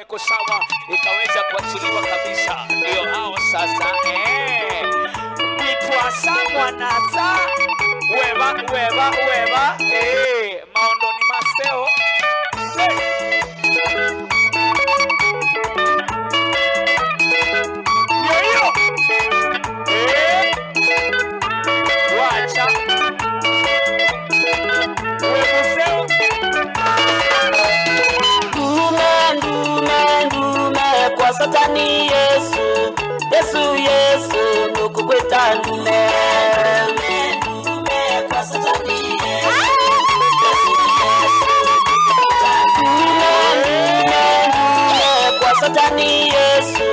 iko sawa, ikaweza kuachiliwa kabisa. Ndio hao sasa mitwa samwa nasa weba maondo ni maseo yo wacha webuseo ndume kwa Satani Yesu nukukweta ndume kwa Satani kwa Satani Yesu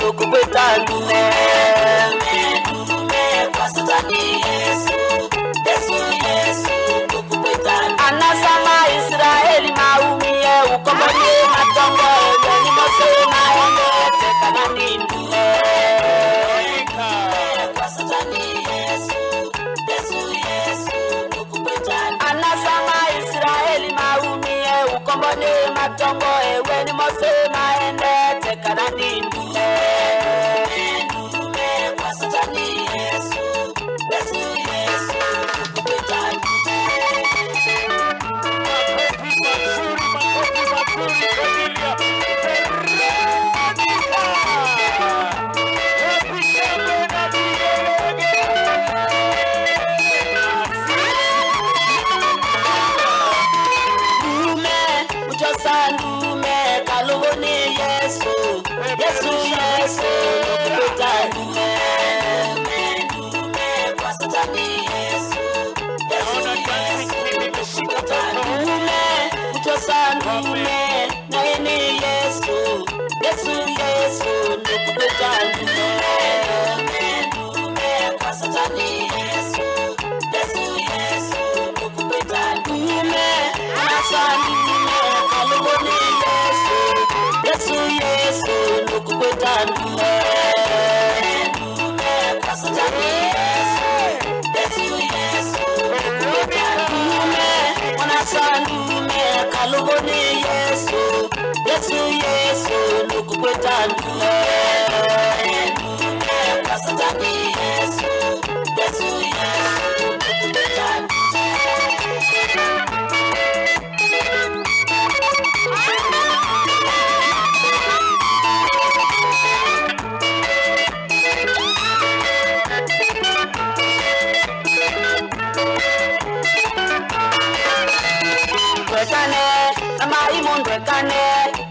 nukukweta ndume kwa Satani Yesu nukukweta anasama Israeli maumie ukombolie matongo yani mosema ende tekana ndume kwa Satani Yesu nukukweta anasama Israeli maumie ukombolie matongo yani mosema ende tekana ndume kwa Satani Yesu nukukweta Yesu nukukweta ndume kwa Satani Yesu nukukweta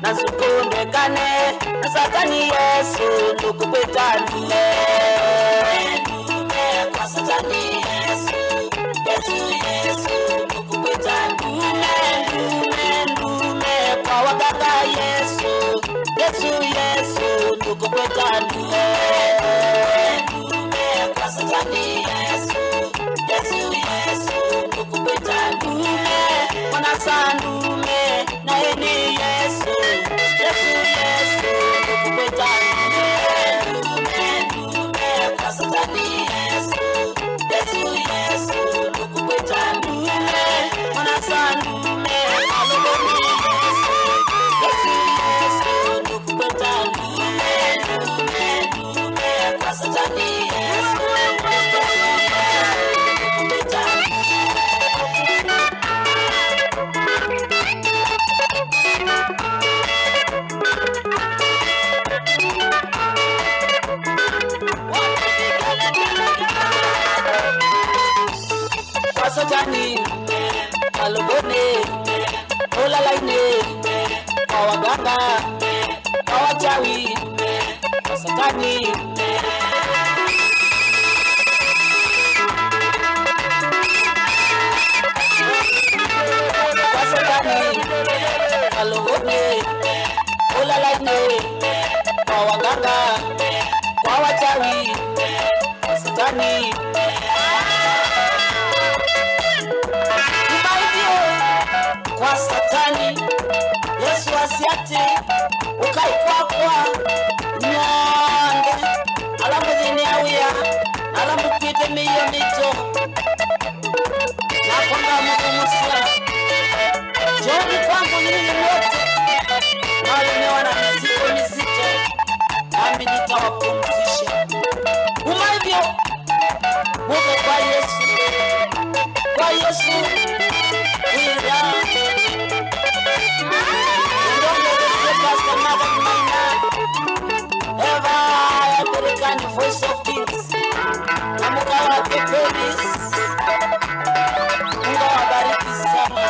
na sukundekane na Satani Yesu nukukweta ndume kwa Satani Yesu nukukweta ndume kwa waganga Yesu nukukweta ndume kwa Satani Yesu nukukweta ndume mwana sandume na eni Yesu nukukweta ndume kwa Satani Yesu nukukweta ndume mwana sandume alogoni Yesu nukukweta ndume kwa Satani Yesu Satani alogone olalaine awaganga awachawi Satani alogone olalaine awaganga awachawi Satani kwa Satani Yesu asiate ukaikwa nyonde alamu zini awia alamu pite miyo mito na konga mungu musia joni kwangu nyinyi wote muke kwa Yesu kuira ndongo Pastor Nathan Maina ever American Voice of Kings amukawa pepelis Mungu awabariki sana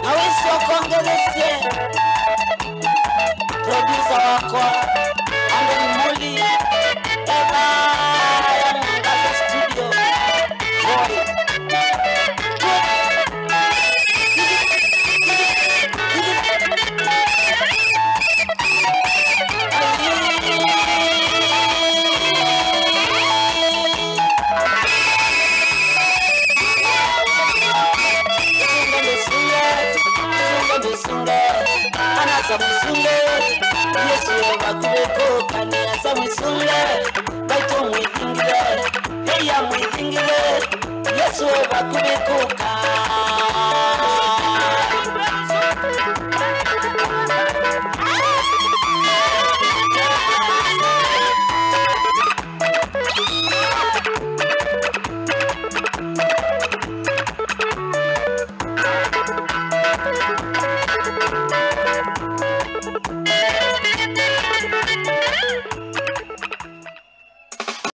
na wewe ukongeleze producer wako Andoni Muli ever Mwangaza Studio boy Yesu bakubeko kandi asamusule baito mwithingile heya mwithingile Yesu bakubeko